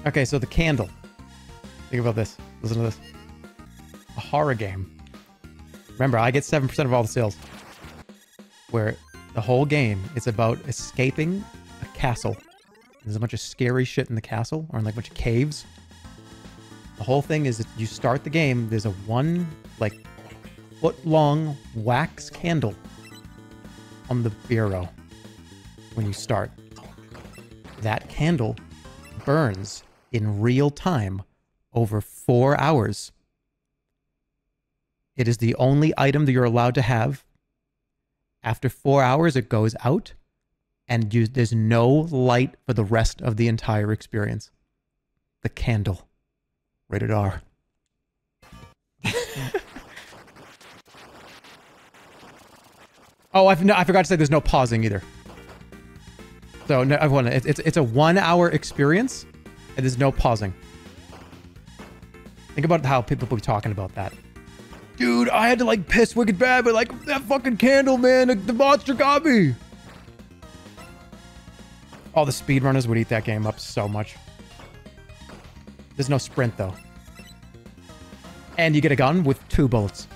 Okay, so the candle. Think about this. Listen to this. A horror game. Remember, I get 7% of all the sales. Where the whole game is about escaping a castle. There's a bunch of scary shit in the castle, or in like a bunch of caves. The whole thing is that you start the game, there's a one, like, foot-long wax candle on the bureau when you start. That candle burns in real time over 4 hours. It is the only item that you're allowed to have. After 4 hours, it goes out, and there's no light for the rest of the entire experience. The candle. Rated R. Oh, I forgot to say there's no pausing either. So no, everyone, it's a 1 hour experience, and there's no pausing. Think about how people will be talking about that. Dude, I had to like piss wicked bad, but like that fucking candle, man, the monster got me. All the speedrunners would eat that game up so much. There's no sprint though. And you get a gun with 2 bullets.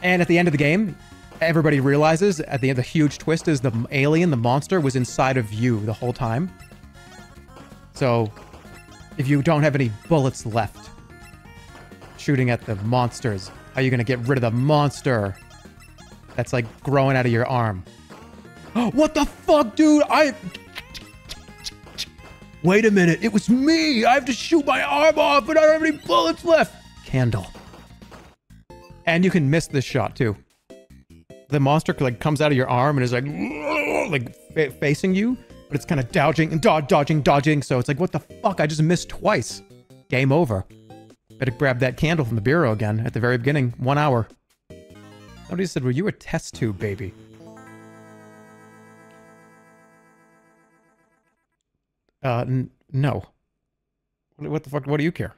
And at the end of the game, everybody realizes at the end, the huge twist is the alien, the monster, was inside of you the whole time. So if you don't have any bullets left shooting at the monsters, how are you going to get rid of the monster that's like growing out of your arm? What the fuck, dude? Wait a minute, it was me! I have to shoot my arm off, but I don't have any bullets left! Candle. And you can miss this shot, too. The monster, like, comes out of your arm and is like facing you, but it's kind of dodging and dodging, so it's like, what the fuck? I just missed twice. Game over. Better grab that candle from the bureau again at the very beginning. 1 hour. Somebody said, were you a test tube, baby? No. What the fuck? What do you care?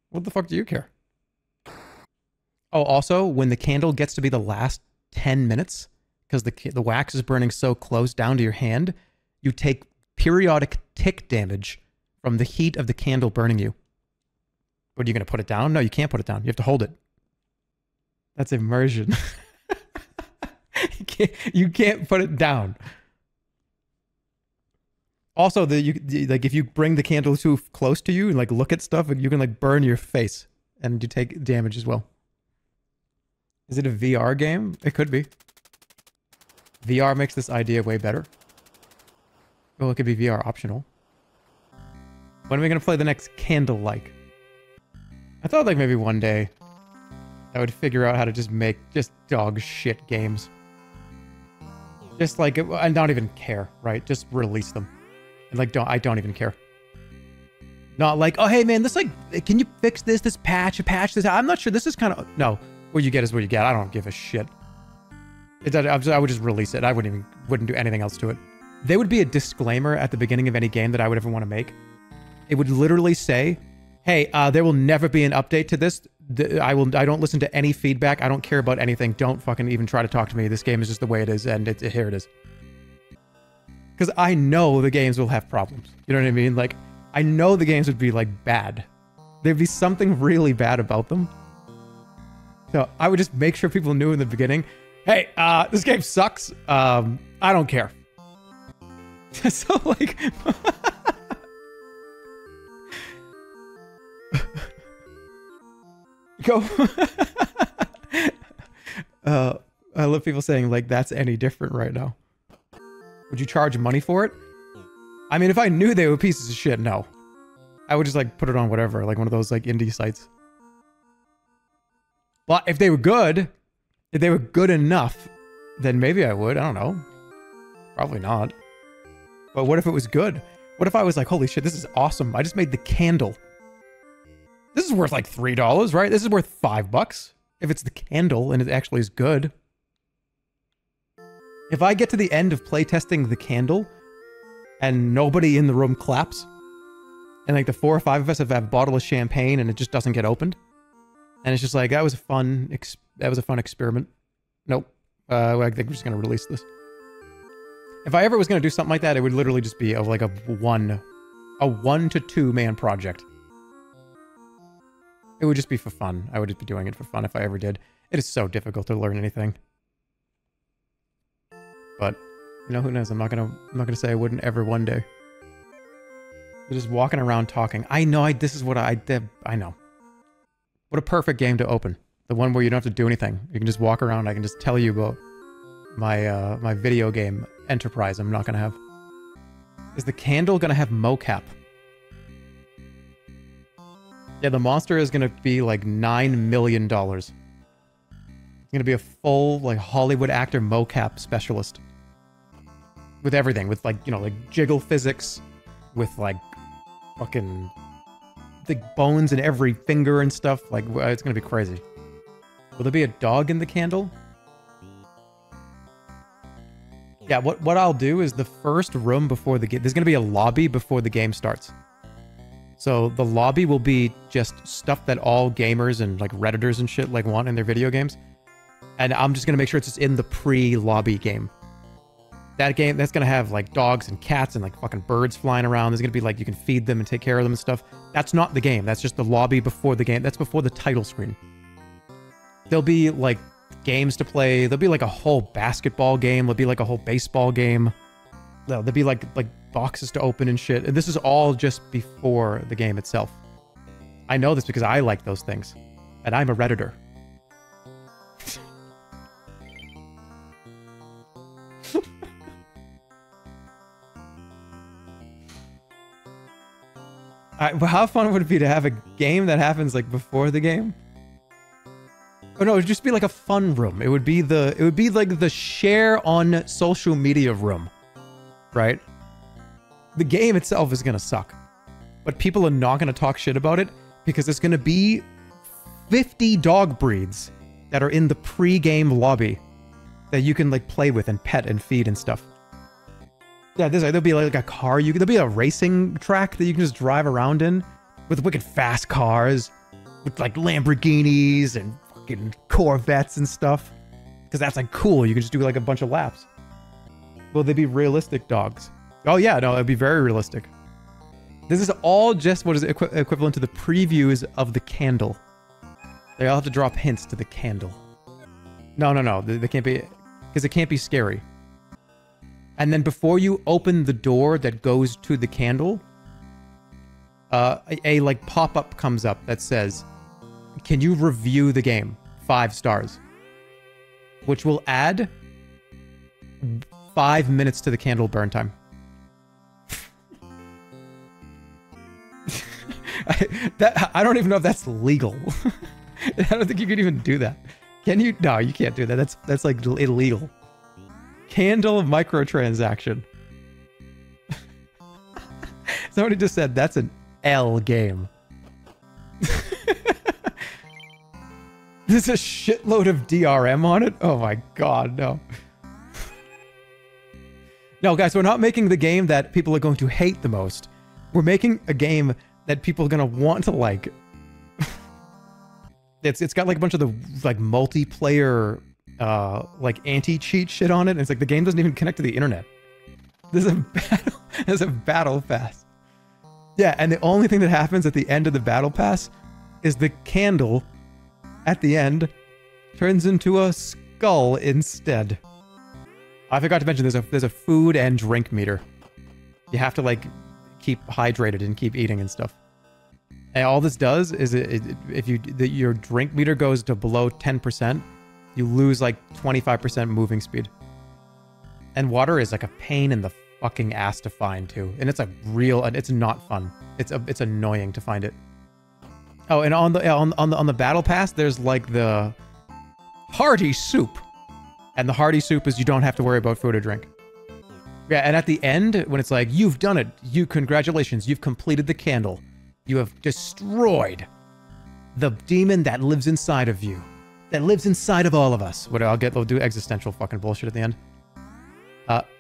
What the fuck do you care? Oh, also, when the candle gets to be the last 10 minutes, because the wax is burning so close down to your hand, you take periodic tick damage from the heat of the candle burning you. What, are you going to put it down? No, you can't put it down. You have to hold it. That's immersion. You can't put it down. Also, like if you bring the candle too close to you and like look at stuff, you can like burn your face and you take damage as well. Is it a VR game? It could be. VR makes this idea way better. Well, it could be VR optional. When are we going to play the next Candle-like? I thought like maybe one day I would figure out how to just make just dog shit games. Just like, I don't even care, right? Just release them. And like, I don't even care. Not like, oh, hey man, this like, can you fix this patch this? I'm not sure. This is kind of, no. What you get is what you get. I don't give a shit. I would just release it. I wouldn't do anything else to it. There would be a disclaimer at the beginning of any game that I would ever want to make. It would literally say, hey, there will never be an update to this. I don't listen to any feedback. I don't care about anything. Don't fucking even try to talk to me. This game is just the way it is, and here it is. Because I know the games will have problems. You know what I mean? Like, I know the games would be like bad. There'd be something really bad about them. So I would just make sure people knew in the beginning, hey, this game sucks. I don't care. So like, go. I love people saying like, that's any different right now. Would you charge money for it? I mean, if I knew they were pieces of shit, no. I would just like put it on whatever, like one of those like indie sites. But if they were good enough, then maybe I would. I don't know. Probably not. But what if it was good? What if I was like, holy shit, this is awesome. I just made the candle. This is worth like $3, right? This is worth $5 if it's the candle and it actually is good. If I get to the end of playtesting the candle and nobody in the room claps, and like the 4 or 5 of us have a bottle of champagne and it just doesn't get opened, and it's just like, that was a fun experiment. Nope. I think we're just going to release this. If I ever was going to do something like that, it would literally just be like a 1 to 2 man project. It would just be for fun. I would just be doing it for fun if I ever did. It is so difficult to learn anything. But, you know, who knows? I'm not gonna say I wouldn't ever one day. We're just walking around talking. I know, this is what I did. I know. What a perfect game to open. The one where you don't have to do anything. You can just walk around. I can just tell you about my my video game enterprise I'm not gonna have. Is the candle gonna have mocap? Yeah, the monster is gonna be like $9 million. It's gonna be a full, like, Hollywood actor mocap specialist. With everything, with, like, you know, like, jiggle physics, with, like, fucking, the bones in every finger and stuff. Like, it's gonna be crazy. Will there be a dog in the candle? Yeah, what I'll do is the first room before the game, there's gonna be a lobby before the game starts. So the lobby will be just stuff that all gamers and like Redditors and shit like want in their video games. And I'm just gonna make sure it's just in the pre-lobby game. That game, that's gonna have like dogs and cats and like fucking birds flying around. There's gonna be like, you can feed them and take care of them and stuff. That's not the game. That's just the lobby before the game. That's before the title screen. There'll be like games to play. There'll be like a whole basketball game. There'll be like a whole baseball game. There'll be like boxes to open and shit. And this is all just before the game itself. I know this because I like those things. And I'm a Redditor. How fun would it be to have a game that happens like before the game? Oh no, it would just be like a fun room. It would be like the share on social media room, right? The game itself is gonna suck, but people are not gonna talk shit about it because it's gonna be 50 dog breeds that are in the pre-game lobby that you can like play with and pet and feed and stuff. Yeah, there'll be like a car. There'll be a racing track that you can just drive around in with wicked fast cars, with like Lamborghinis and fucking Corvettes and stuff. Because that's like cool. You can just do like a bunch of laps. Will they be realistic dogs? Oh yeah, no, it'd be very realistic. This is all just what is equivalent to the previews of the candle. They all have to drop hints to the candle. No, they can't be, because it can't be scary. And then before you open the door that goes to the candle, a like pop-up comes up that says, "Can you review the game? 5 stars." Which will add 5 minutes to the candle burn time. I don't even know if that's legal. I don't think you can even do that. Can you? No, you can't do that. That's like illegal. Candle microtransaction. Somebody just said that's an L game. There's a shitload of DRM on it? Oh my god, no. No, guys, we're not making the game that people are going to hate the most. We're making a game that people are going to want to like. It's got like a bunch of the like multiplayer like anti-cheat shit on it, and it's like the game doesn't even connect to the internet. There's a battle pass. Yeah, and the only thing that happens at the end of the battle pass is the candle at the end turns into a skull instead. I forgot to mention there's a food and drink meter. You have to like keep hydrated and keep eating and stuff. And all this does is if your drink meter goes to below 10%, you lose like 25% moving speed. And water is like a pain in the fucking ass to find too. And it's it's not fun. It's annoying to find it. Oh, and on the battle pass, there's like the hearty soup. And the hearty soup is you don't have to worry about food or drink. Yeah, and at the end, when it's like, you've done it, congratulations, you've completed the candle. You have destroyed the demon that lives inside of you. That lives inside of all of us. I'll do existential fucking bullshit at the end.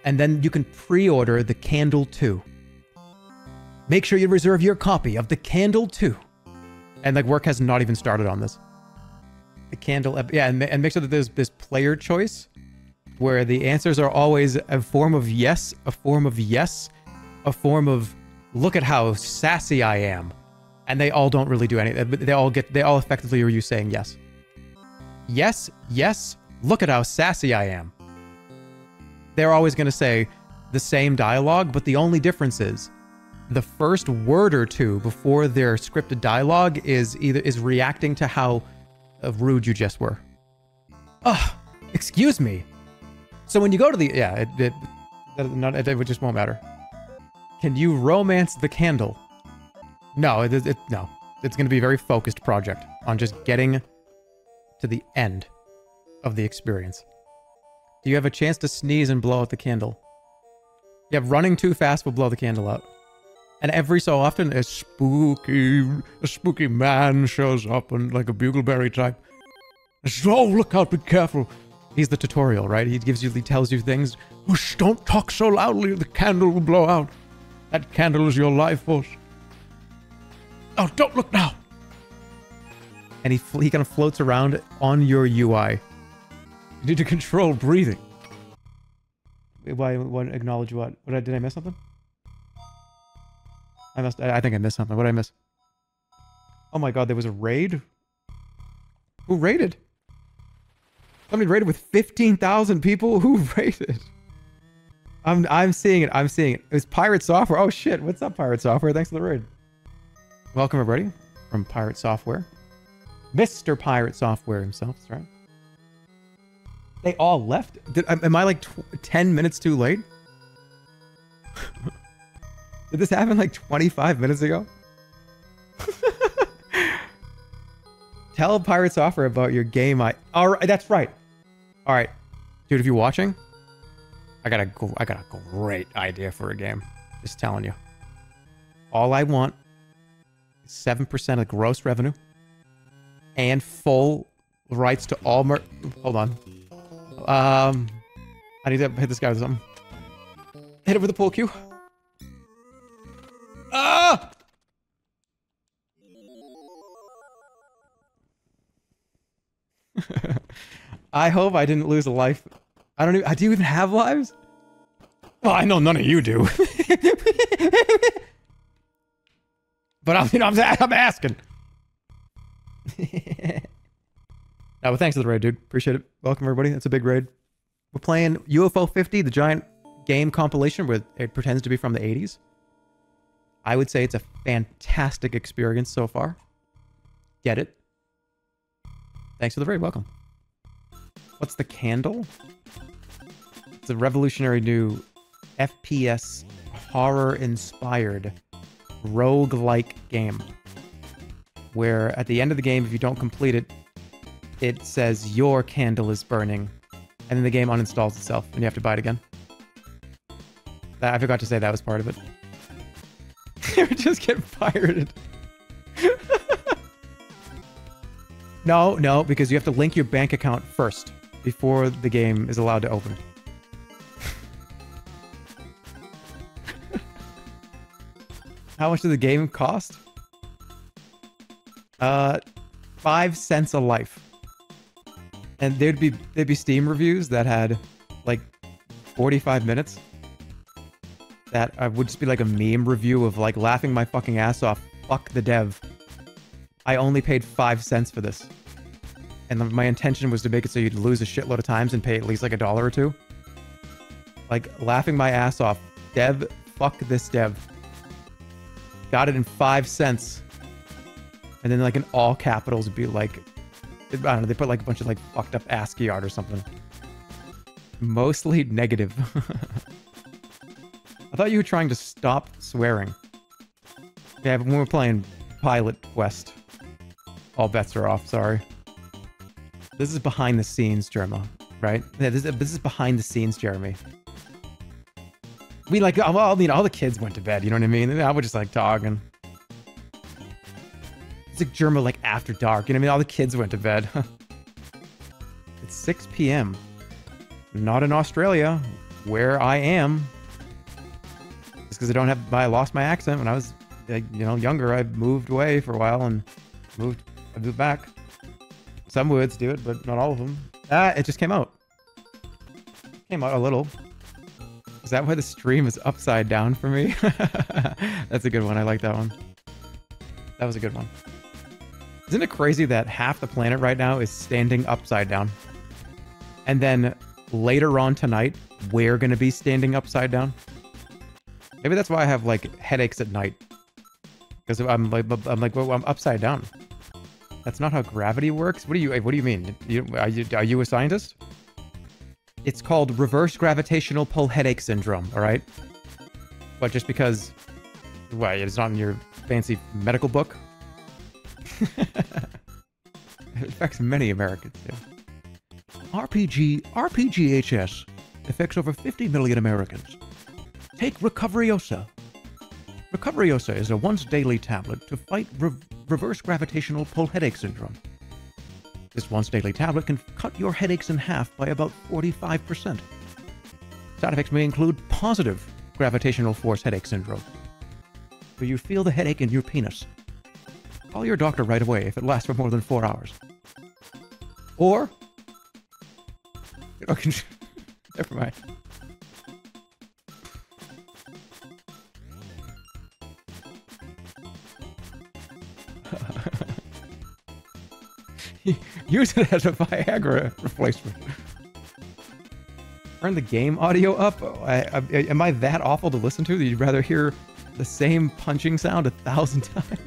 And then you can pre-order the Candle 2. Make sure you reserve your copy of the Candle 2. And like work has not even started on this. The Candle, yeah, and make sure that there's player choice. where the answers are always a form of yes, a form of yes, a form of look at how sassy I am. And they all don't really do anything. They all effectively are you saying yes. Yes, yes, look at how sassy I am. They're always going to say the same dialogue, but the only difference is the first word or two before their scripted dialogue is reacting to how rude you just were. Oh, excuse me. So when you go to the... Yeah, it just won't matter. Can you romance the candle? No, no. It's going to be a very focused project on just getting to the end of the experience. Do you have a chance to sneeze and blow out the candle? Yeah, running too fast will blow the candle out. And every so often, a spooky man shows up and like a bugleberry type. Oh, look out, be careful. He's the tutorial, right? He tells you things. Whoosh, don't talk so loudly, the candle will blow out. That candle is your life force. Oh, don't look now. And he kind of floats around on your UI. You need to control breathing. Why acknowledge what? Did I miss something? I think I missed something. What did I miss? Oh my god, there was a raid? Who raided? Somebody raided with 15,000 people? Who raided? I'm seeing it. I'm seeing it. It was Pirate Software. Oh shit. What's up, Pirate Software? Thanks for the raid. Welcome everybody from Pirate Software. Mr. Pirate Software himself, that's right. They all left? Am I like 10 minutes too late? Did this happen like 25 minutes ago? Tell Pirate Software about your game. All right, that's right. All right, dude, if you're watching, I got a great idea for a game. Just telling you. All I want is 7% of gross revenue and full rights to all hold on. I need to hit this guy with something. Hit it with a pull cue. Ah! I hope I didn't lose a life. I don't even... Do you even have lives? Well, I know none of you do. But I'm asking. No, but thanks for the raid, dude. Appreciate it. Welcome, everybody. That's a big raid. We're playing UFO 50, the giant game compilation where it pretends to be from the 80s. I would say it's a fantastic experience so far. Get it? Thanks for the raid. Welcome. What's the candle? It's a revolutionary new FPS horror-inspired roguelike game where at the end of the game, if you don't complete it, it says your candle is burning, and then the game uninstalls itself, and you have to buy it again. I forgot to say that was part of it. You're just getting pirated. No, because you have to link your bank account first before the game is allowed to open. How much did the game cost? 5 cents a life. And there'd be Steam reviews that had like 45 minutes that would just be like a meme review of like laughing my fucking ass off. Fuck the dev. I only paid 5 cents for this. And my intention was to make it so you'd lose a shitload of times and pay at least like $1 or $2. Like laughing my ass off. Dev, fuck this dev. Got it in 5 cents. And then like in all capitals would be like, I don't know, they put like a bunch of like fucked up ASCII art or something. Mostly negative. I thought you were trying to stop swearing. Yeah, but when we're playing Pilot Quest, all bets are off, sorry. This is behind the scenes, Jerma, right? Yeah, this is behind the scenes, Jeremy. We like, well, you know, all the kids went to bed, you know what I mean? I was just like talking. It's like Jerma like after dark, you know what I mean? All the kids went to bed. It's 6 p.m. Not in Australia, where I am. Just because I lost my accent when I was, you know, younger. I moved away for a while and I moved back. Some words do it, but not all of them. Ah, it just came out. Came out a little. Is that why the stream is upside down for me? That's a good one. I like that one. That was a good one. Isn't it crazy that half the planet right now is standing upside down? And then later on tonight, we're going to be standing upside down? Maybe that's why I have, like, headaches at night. Because I'm upside down. That's not how gravity works? What do you mean? Are you a scientist? It's called reverse gravitational pull headache syndrome, alright? But just because... Why, it's not in your fancy medical book? It affects many Americans, too. RPGHS affects over 50 million Americans. Take Recoveriosa. Recoveriosa is a once-daily tablet to fight reverse gravitational pull headache syndrome. This once-daily tablet can cut your headaches in half by about 45%. Side effects may include positive gravitational force headache syndrome, where you feel the headache in your penis. Call your doctor right away if it lasts for more than 4 hours. Or... Okay, never mind. Use it as a Viagra replacement. Turn the game audio up? Am I that awful to listen to that you'd rather hear the same punching sound 1,000 times?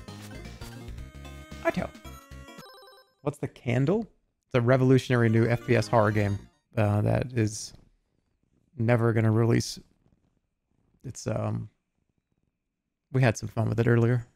I tell. What's the Candle? It's a revolutionary new FPS horror game that is never gonna release. It's we had some fun with it earlier.